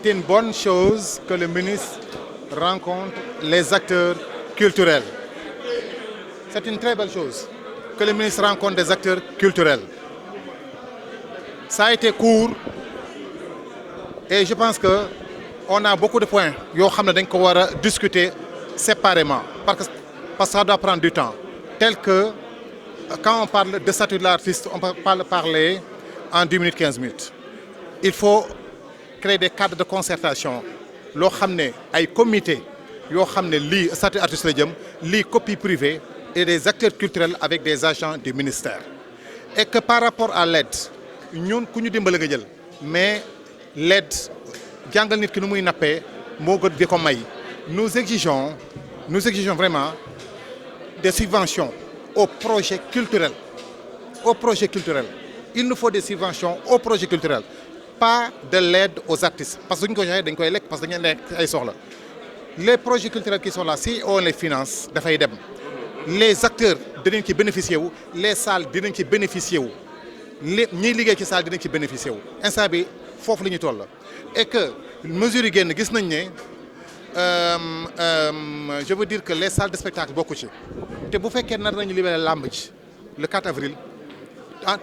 C'est une bonne chose que le ministre rencontre les acteurs culturels. C'est une très belle chose que le ministre rencontre des acteurs culturels. Ça a été court et je pense qu'on a beaucoup de points yoo xam ne dañ ko war a discuter séparément parce que ça doit prendre du temps. Tel que quand on parle de statut de l'artiste, on peut pas le parler en 10 minutes, 15 minutes. Il faut créer des cadres de concertation loo xam ne ay comité yoo xam ne lii statut artiste la jëm lii copie privée et des acteurs culturels avec des agents du ministère. Et que par rapport à l'aide ñun ku ñu dimbali nga jël mais l'aide jàngal nit ki nu muy nappee moo gën di ko may. Nous exigeons vraiment des subventions aux projets culturels. Aux projets culturels. Il nous faut des subventions aux projets culturels. Pas de l'aide aux artistes parce que duñ ko joxee dañ koy lekk parce que dañu nekk ay soxla. Les projets culturels qui sont là si on les finance dafay dem. Les acteurs dinañ ci bénéficier wu les salles dinañ ci bénéficier wu ñiy liggéey ci salle dinañ ci bénéficier wu instant bi foofu la ñu toll et que mesures yi génn gis nañ ne je veux dire que les salles de spectacle bokku ci te bu fekkee nar nañu libérer làmb ci le 4 avril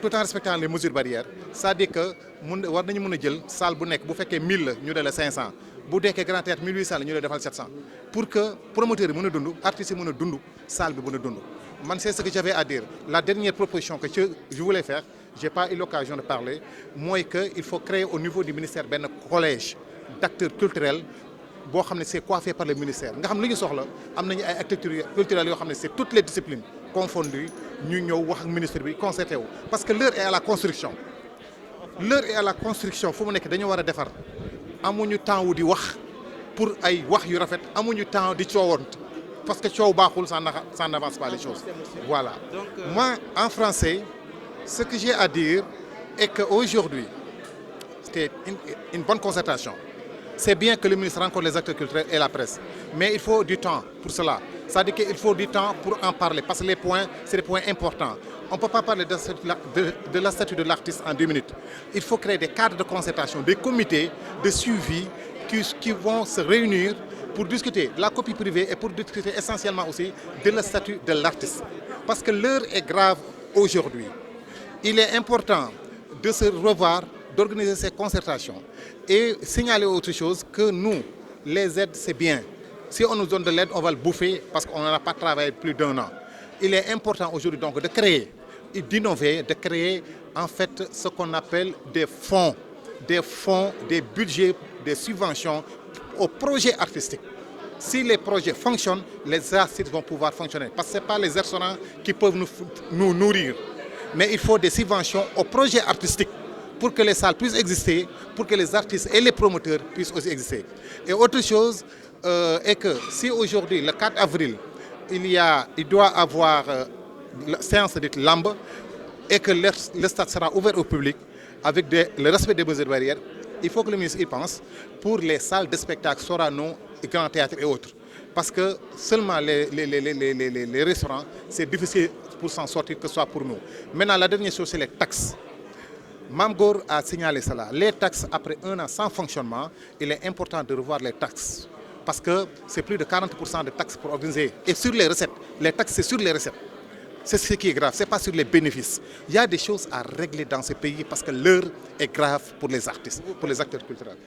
tout en respectant les mesures barrières c'est-à-dire que war nañu mën a jël salle bu nekk bu fekkee 1000 la ñu dale 500 bu dekkee Grand Théâtre 1800 la ñu lay defal 700 pour que promoteurs yi mën a dund artistes yi mën a dund salle bi mën a dund. Man c'est ce que j'avais à dire. La dernière proposition que je voulais faire, j'ai pas eu l'occasion de parler, mooy que il faut créer au niveau du ministère benn collège d'acteurs culturels boo xam ne c'est coiffé par le ministère nga xam li ñu soxla am nañu ay acteurs culturels yoo xam ne c'est toutes les disciplines confondues ñu ñëw wax ak ministre bi concerté wu parce que l'heure est à la construction. L'heure est à la construction fu mu nekk dañu war a defar amuñu temps wu di wax pour ay wax yu rafet amuñu temps di coowant parce que coow baaxul ça n'avance pas les choses. Voilà. Donc, moi en français ce que j'ai à dire est qu'aujourd'hui c'était une bonne concertation. C'est bien que le ministre rencontre les acteurs culturels et la presse mais il faut du temps pour cela. C'est-à-dire qu'il faut du temps pour en parler parce que les points c'est des points importants. On ne peut pas parler de la statue de l'artiste en 2 minutes. Il faut créer des cadres de concertation, des comités de suivi qui vont se réunir pour discuter de la copie privée et pour discuter essentiellement aussi de la statut de l'artiste. Parce que l'heure est grave aujourd'hui. Il est important de se revoir, d'organiser ces concertations et signaler autre chose que nous, les aides, c'est bien. Si on nous donne de l'aide, on va le bouffer parce qu'on n'a pas travaillé plus d'1 an. Il est important aujourd'hui donc de créer et d'innover, de créer en fait ce qu'on appelle des fonds, des budgets, des subventions aux projets artistiques. Si les projets fonctionnent, les artistes vont pouvoir fonctionner. Parce que ce n'est pas les restaurants qui peuvent nous nourrir. Mais il faut des subventions aux projets artistiques pour que les salles puissent exister, pour que les artistes et les promoteurs puissent aussi exister. Et autre chose est que si aujourd'hui, le 4 avril, il doit avoir la séance de lambe et que le stade sera ouvert au public avec le respect des mesures barrières, il faut que le ministre y pense pour les salles de spectacle, Sorano, Grand Théâtre et autres. Parce que seulement les restaurants, c'est difficile pour s'en sortir que ce soit pour nous. Maintenant, la dernière chose, c'est les taxes. Mamgor a signalé cela. Les taxes, après 1 an sans fonctionnement, il est important de revoir les taxes. Parce que c'est plus de 40% de taxes pour organiser. Et sur les recettes, les taxes, c'est sur les recettes. C'est ce qui est grave, ce n'est pas sur les bénéfices. Il y a des choses à régler dans ce pays parce que l'heure est grave pour les artistes, pour les acteurs culturels.